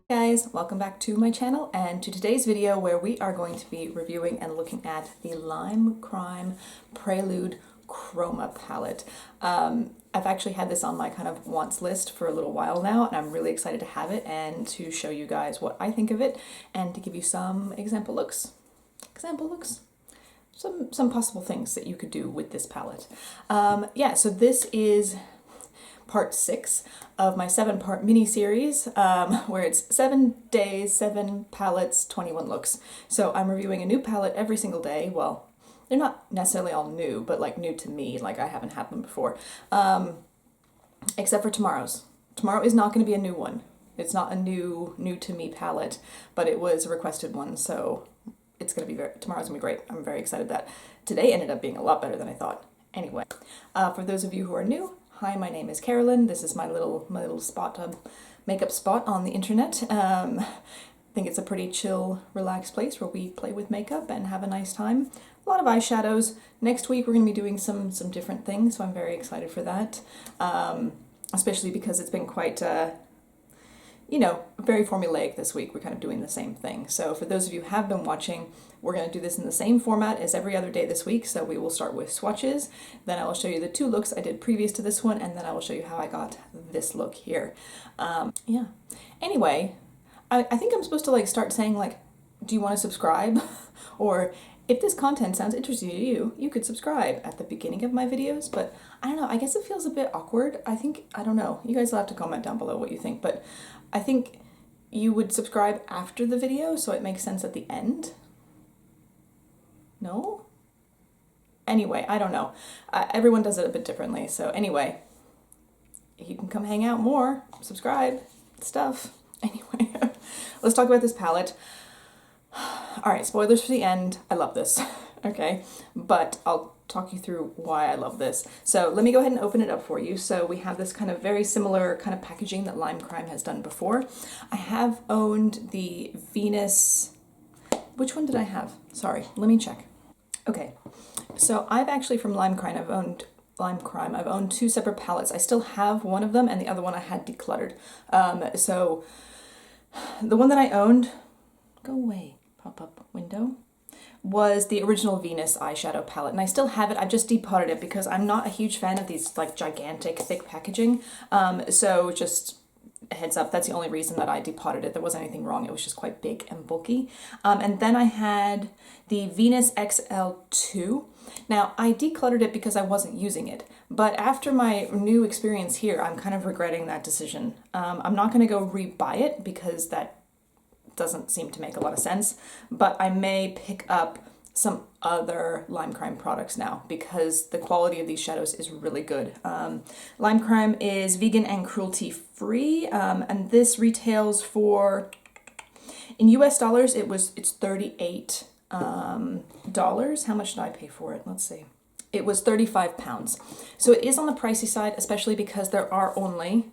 Guys, welcome back to my channel and to today's video where we are going to be reviewing and looking at the Lime Crime Prelude CHROMA palette. I've actually had this on my kind of wants list for a little while now, and I'm really excited to have it and to show you guys what I think of it and to give you some example looks, some possible things that you could do with this palette. Yeah, so this is part 6 of my 7-part mini-series, where it's 7 days, 7 palettes, 21 looks. So I'm reviewing a new palette every single day. Well, they're not necessarily all new, but like new to me, like I haven't had them before. Except for tomorrow's. Tomorrow is not going to be a new one. It's not a new to me palette, but it was a requested one, so it's going to be tomorrow's going to be great. I'm very excited that today ended up being a lot better than I thought. Anyway, for those of you who are new, hi, my name is Carolyn. This is my little spot, makeup spot on the internet. I think it's a pretty chill, relaxed place where we play with makeup and have a nice time. A lot of eyeshadows. Next week we're going to be doing some different things, so I'm very excited for that. Especially because it's been quite, you know, very formulaic this week. We're kind of doing the same thing. So for those of you who have been watching, we're going to do this in the same format as every other day this week. So we will start with swatches, then I will show you the 2 looks I did previous to this one, and then I will show you how I got this look here. Yeah. Anyway, I think I'm supposed to like start saying like, do you want to subscribe? Or if this content sounds interesting to you, you could subscribe at the beginning of my videos, but I don't know, I guess it feels a bit awkward. I don't know, you guys will have to comment down below what you think, but I think you would subscribe after the video so it makes sense at the end. No? Anyway, I don't know. Everyone does it a bit differently, so anyway, you can come hang out more, subscribe, stuff. Anyway, let's talk about this palette. Alright, spoilers for the end. I love this, okay? But I'll talk you through why I love this. So let me go ahead and open it up for you. So we have this kind of very similar kind of packaging that Lime Crime has done before. I have owned the Venus... Which one did I have? Sorry, let me check. Okay, so I've actually from Lime Crime, I've owned 2 separate palettes. I still have one of them and the other one I had decluttered. So the one that I owned... Go away. Pop-up window, was the original Venus eyeshadow palette, and I still have it. I've just depotted it because I'm not a huge fan of these like gigantic thick packaging, so just a heads up, that's the only reason that I depotted it. There wasn't anything wrong, it was just quite big and bulky. And then I had the Venus XL2. Now I decluttered it because I wasn't using it, but after my new experience here, I'm kind of regretting that decision. I'm not going to go rebuy it because that doesn't seem to make a lot of sense, but I may pick up some other Lime Crime products now because the quality of these shadows is really good. Lime Crime is vegan and cruelty free, and this retails for, in US dollars, it's $38 dollars. How much did I pay for it? Let's see. It was £35. So it is on the pricey side, especially because there are only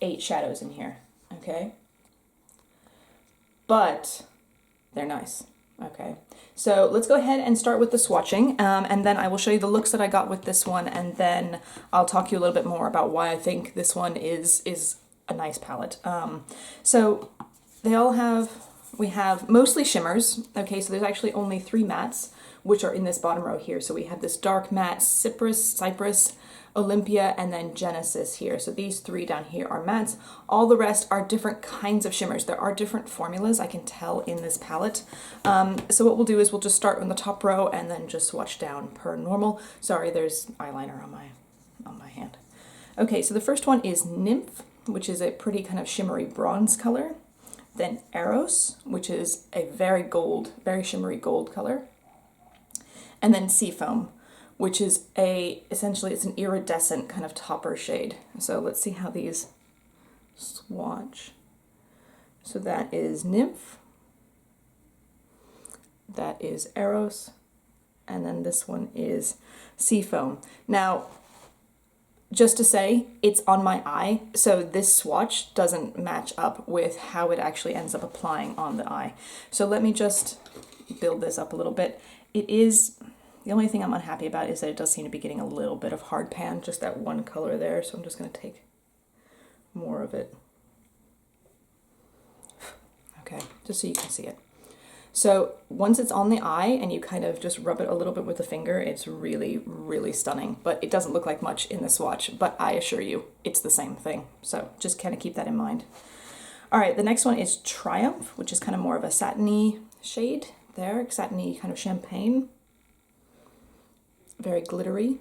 8 shadows in here, okay? But they're nice. Okay, so let's go ahead and start with the swatching, and then I will show you the looks that I got with this one, and then I'll talk to you a little bit more about why I think this one is a nice palette. So they all have, we have mostly shimmers. Okay, so there's actually only 3 mattes, which are in this bottom row here. So we have this dark matte, Cypress, Olympia, and then Genesis here. So these 3 down here are mattes. All the rest are different kinds of shimmers. There are different formulas, I can tell, in this palette. So what we'll do is we'll just start on the top row and then just swatch down per normal. Sorry, there's eyeliner on my hand. Okay, so the first one is Nymph, which is a pretty kind of shimmery bronze color. Then Eros, which is a very shimmery gold color. And then Seafoam, which is essentially it's an iridescent kind of topper shade. So let's see how these swatch. So that is Nymph, that is Eros, and then this one is Seafoam. Now, just to say, it's on my eye, so this swatch doesn't match up with how it actually ends up applying on the eye. So let me just build this up a little bit. It is, the only thing I'm unhappy about is that it does seem to be getting a little bit of hard pan, just that one color there, so I'm just going to take more of it. Okay, just so you can see it. So once it's on the eye and you kind of just rub it a little bit with the finger, it's really, really stunning. But it doesn't look like much in the swatch, but I assure you, it's the same thing. So just kind of keep that in mind. All right, the next one is Triumph, which is kind of more of a satiny shade there, satiny kind of champagne. Very glittery.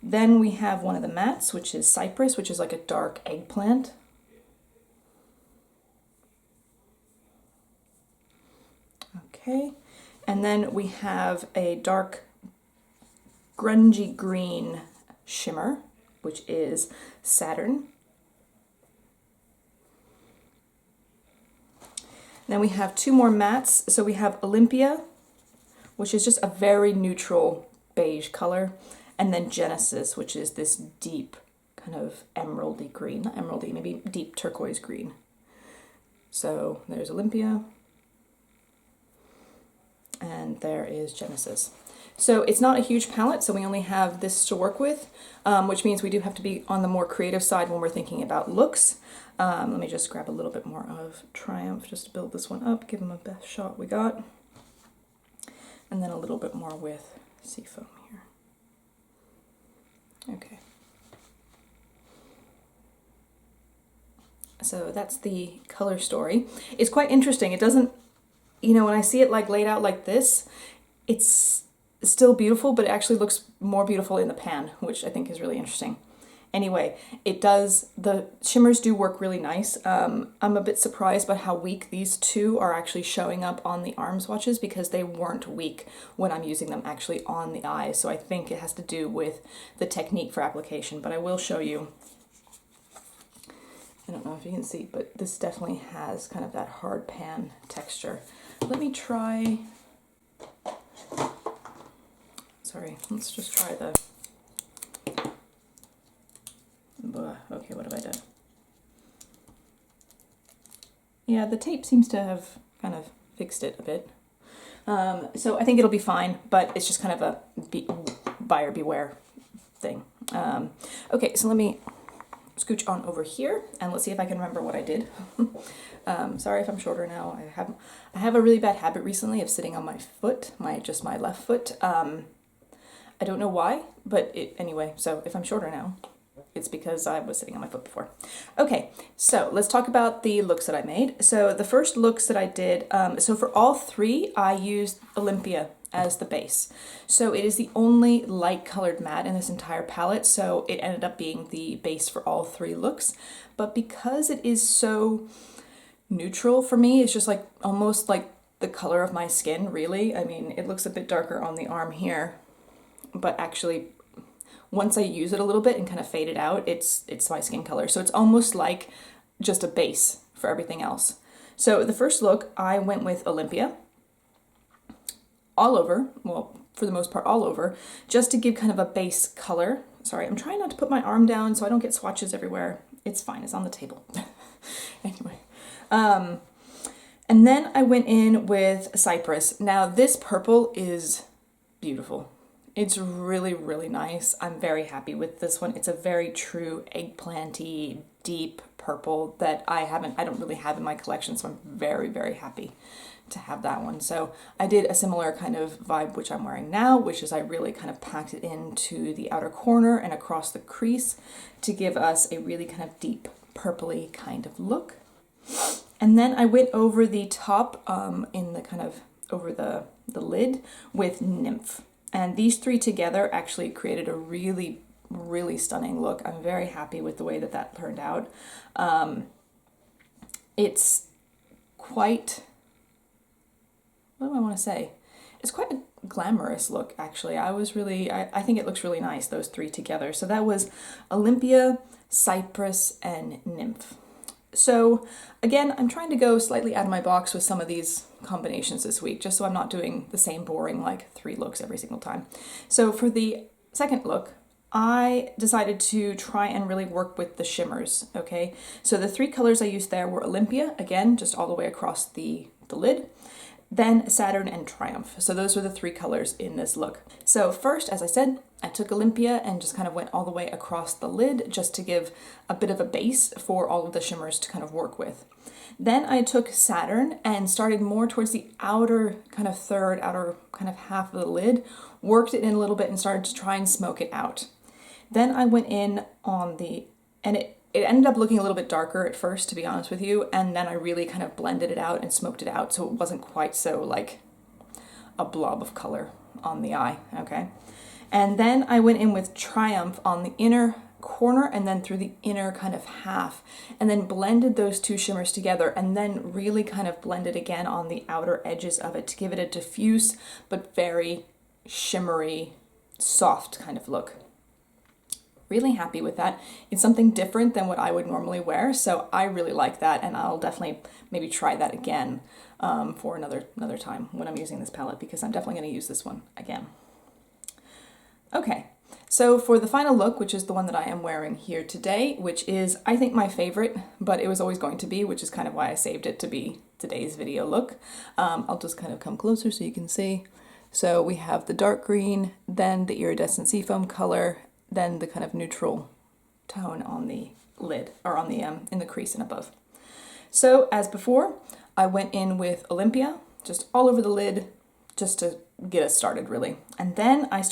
Then we have one of the mattes, which is Cypress, which is like a dark eggplant. Okay, and then we have a dark grungy green shimmer, which is Saturn. Then we have two more mattes. So we have Olympia, which is just a very neutral beige color, and then Genesis, which is this deep kind of emeraldy green, not emeraldy, maybe deep turquoise green. So there's Olympia, and there is Genesis. So it's not a huge palette, so we only have this to work with, which means we do have to be on the more creative side when we're thinking about looks. Let me just grab a little bit more of Triumph just to build this one up, give them a best shot we got. And then a little bit more with Seafoam here. Okay. So that's the color story. It's quite interesting. It doesn't, you know, when I see it like laid out like this, it's still beautiful, but it actually looks more beautiful in the pan, which I think is really interesting. Anyway, it does, the shimmers do work really nice. I'm a bit surprised by how weak these two are actually showing up on the arm swatches, because they weren't weak when I'm using them actually on the eyes. So I think it has to do with the technique for application, but I will show you. I don't know if you can see, but this definitely has kind of that hard pan texture. Let me try, sorry, let's just try the, okay, what have I done? Yeah, the tape seems to have kind of fixed it a bit. So I think it'll be fine, but it's just kind of a buyer beware thing. Okay, so let me scooch on over here and let's see if I can remember what I did. Sorry if I'm shorter now. I have a really bad habit recently of sitting on my foot, just my left foot. I don't know why, but anyway, so if I'm shorter now, it's because I was sitting on my foot before. Okay, so let's talk about the looks that I made. So the first looks that I did, so for all three, I used Olympia as the base. So it is the only light colored matte in this entire palette, so it ended up being the base for all three looks. But because it is so neutral for me, it's just like almost like the color of my skin, really. I mean, it looks a bit darker on the arm here, but actually once I use it a little bit and kind of fade it out, it's my skin color. So it's almost like just a base for everything else. So the first look, I went with Olympia all over, well, for the most part all over, just to give kind of a base color. Sorry, I'm trying not to put my arm down so I don't get swatches everywhere. It's fine, it's on the table. Anyway. And then I went in with Cypress. Now this purple is beautiful. It's really, really nice. I'm very happy with this one. It's a very true eggplanty, deep purple that I don't really have in my collection, so I'm very, very happy to have that one. So I did a similar kind of vibe which I'm wearing now, which is I really kind of packed it into the outer corner and across the crease to give us a really kind of deep purpley kind of look. And then I went over the top in the kind of over the lid with Nymph. And these three together actually created a really, really stunning look. I'm very happy with the way that that turned out. It's quite, what do I want to say? It's quite a glamorous look, actually. I think it looks really nice, those three together. So that was Olympia, Cypress, and Nymph. So again, I'm trying to go slightly out of my box with some of these combinations this week, just so I'm not doing the same boring like 3 looks every single time. So for the second look, I decided to try and really work with the shimmers, okay? So the 3 colors I used there were Olympia, again, just all the way across the lid. then Saturn and Triumph. So those were the three colors in this look. So first, as I said, I took Olympia and just kind of went all the way across the lid just to give a bit of a base for all of the shimmers to kind of work with. Then I took Saturn and started more towards the outer kind of third, outer kind of half of the lid, worked it in a little bit and started to try and smoke it out. Then I went in on the, and it ended up looking a little bit darker at first, to be honest with you, and then I really kind of blended it out and smoked it out so it wasn't quite so like a blob of color on the eye, okay? And then I went in with Triumph on the inner corner and then through the inner kind of half, and then blended those two shimmers together and then really kind of blended again on the outer edges of it to give it a diffuse but very shimmery, soft kind of look. Really happy with that. It's something different than what I would normally wear, so I really like that, and I'll definitely maybe try that again for another time when I'm using this palette, because I'm definitely going to use this one again. Okay, so for the final look, which is the one that I am wearing here today, which is, I think, my favorite, but it was always going to be, which is kind of why I saved it to be today's video look. I'll just kind of come closer so you can see. So we have the dark green, then the iridescent seafoam color, then the kind of neutral tone on the lid, or on the in the crease and above. So as before, I went in with Olympia, just all over the lid, just to get us started really. And then I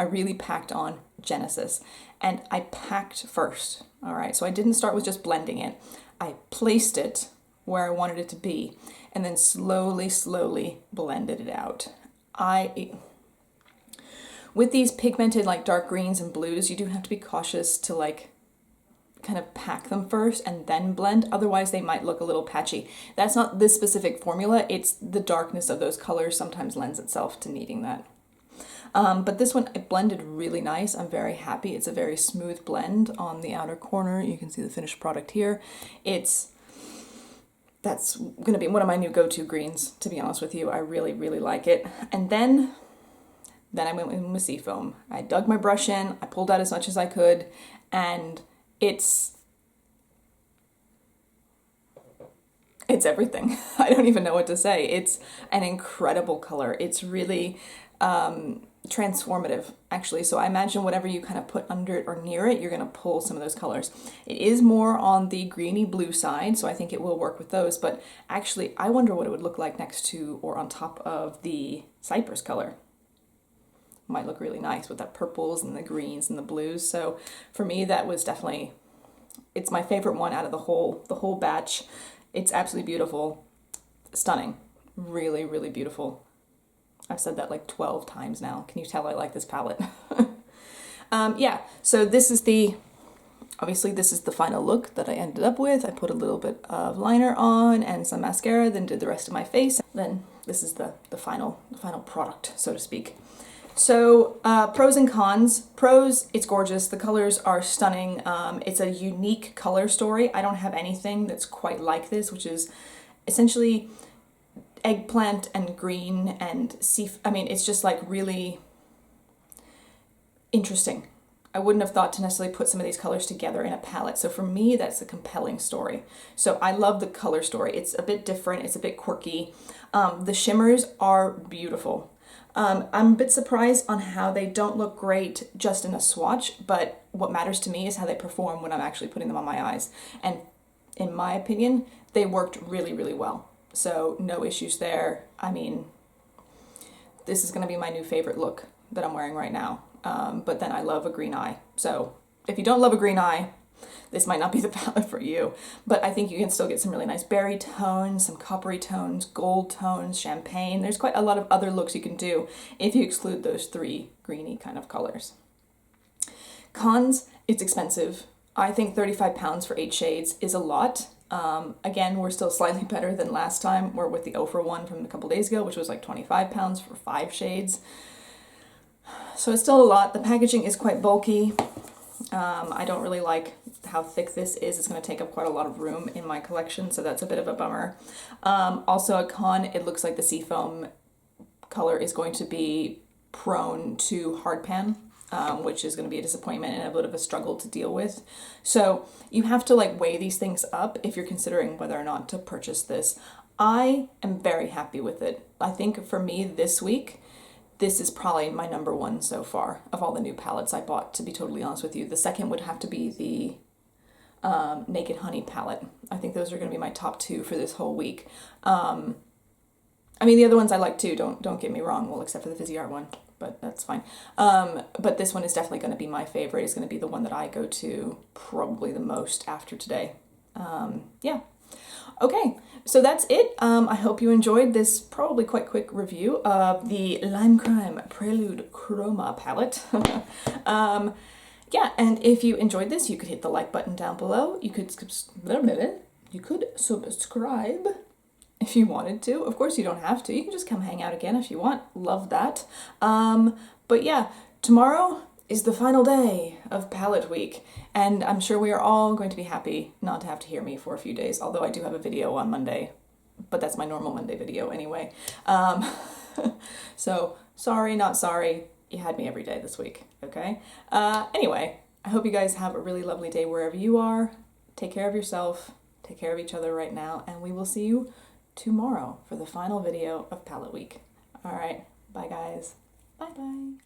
really packed on Genesis, and I packed first, all right? So I didn't start with just blending it. I placed it where I wanted it to be, and then slowly blended it out. With these pigmented like dark greens and blues, you do have to be cautious to like kind of pack them first and then blend, otherwise they might look a little patchy. That's not this specific formula, it's the darkness of those colors sometimes lends itself to needing that. But this one, it blended really nice. I'm very happy. It's a very smooth blend on the outer corner. You can see the finished product here. That's going to be one of my new go-to greens, to be honest with you. I really like it. And then I went in with Seafoam. I dug my brush in, I pulled out as much as I could, and it's everything. I don't even know what to say. It's an incredible color. It's really transformative, actually. So I imagine whatever you kind of put under it or near it, you're going to pull some of those colors. It is more on the greeny blue side, so I think it will work with those, but actually I wonder what it would look like next to or on top of the Cypress color. Might look really nice with that purples and the greens and the blues. So for me, that was definitely, it's my favorite one out of the whole batch. It's absolutely beautiful, stunning, really beautiful. I've said that like 12 times now. Can you tell I like this palette? Yeah, so this is obviously this is the final look that I ended up with. I put a little bit of liner on and some mascara, then did the rest of my face. Then this is the final product, so to speak. So pros and cons. Pros, it's gorgeous. The colors are stunning. It's a unique color story. I don't have anything that's quite like this, which is essentially eggplant and green and it's just like really interesting. I wouldn't have thought to necessarily put some of these colors together in a palette. So for me, that's a compelling story. So I love the color story. It's a bit different. It's a bit quirky. The shimmers are beautiful. I'm a bit surprised on how they don't look great just in a swatch, but what matters to me is how they perform when I'm actually putting them on my eyes. And in my opinion, they worked really well. So no issues there. I mean, this is going to be my new favorite look that I'm wearing right now. But then I love a green eye. So if you don't love a green eye, this might not be the palette for you, but I think you can still get some really nice berry tones, some coppery tones, gold tones, champagne. There's quite a lot of other looks you can do if you exclude those three greeny kind of colors. Cons, it's expensive. I think 35 pounds for 8 shades is a lot. Again, we're still slightly better than last time. We're with the Ofra one from a couple days ago, which was like 25 pounds for 5 shades. So it's still a lot. The packaging is quite bulky. I don't really like how thick this is. It's going to take up quite a lot of room in my collection, so that's a bit of a bummer. Also a con, it looks like the Seafoam color is going to be prone to hard pan, which is going to be a disappointment and a bit of a struggle to deal with. So you have to like weigh these things up if you're considering whether or not to purchase this. I am very happy with it. I think for me this week, this is probably my number one so far of all the new palettes I bought, to be totally honest with you. The second would have to be the Naked Honey palette. I think those are going to be my top two for this whole week. I mean, the other ones I like too, don't get me wrong, well, except for the Fizzy Art one, but that's fine. But this one is definitely going to be my favorite. It's going to be the one that I go to probably the most after today. Yeah. Okay, so that's it. I hope you enjoyed this probably quite quick review of the Lime Crime Prelude CHROMA palette. Yeah, and if you enjoyed this, you could hit the like button down below. You could subscribe if you wanted to. Of course, you don't have to. You can just come hang out again if you want. Love that. But yeah, tomorrow is the final day of palette week, and I'm sure we are all going to be happy not to have to hear me for a few days, although I do have a video on Monday, but that's my normal Monday video anyway. So sorry, not sorry. You had me every day this week, okay? Anyway, I hope you guys have a really lovely day wherever you are. Take care of yourself, take care of each other right now, and we will see you tomorrow for the final video of palette week. All right, bye guys. Bye-bye.